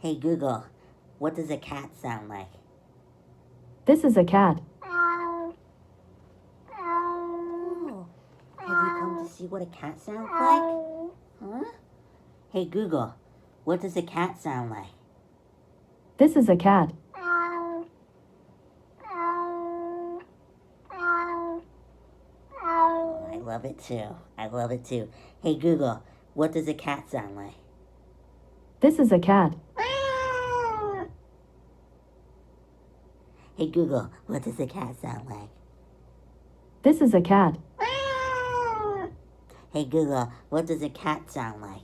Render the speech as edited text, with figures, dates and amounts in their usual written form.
Hey Google, what does a cat sound like? This is a cat. Oh, have you come to see what a cat sounds like? Huh? Hey Google, what does a cat sound like? This is a cat. Oh, I love it too. I love it too. Hey Google, what does a cat sound like? This is a cat. Hey Google, what does a cat sound like? This is a cat. Hey Google, what does a cat sound like?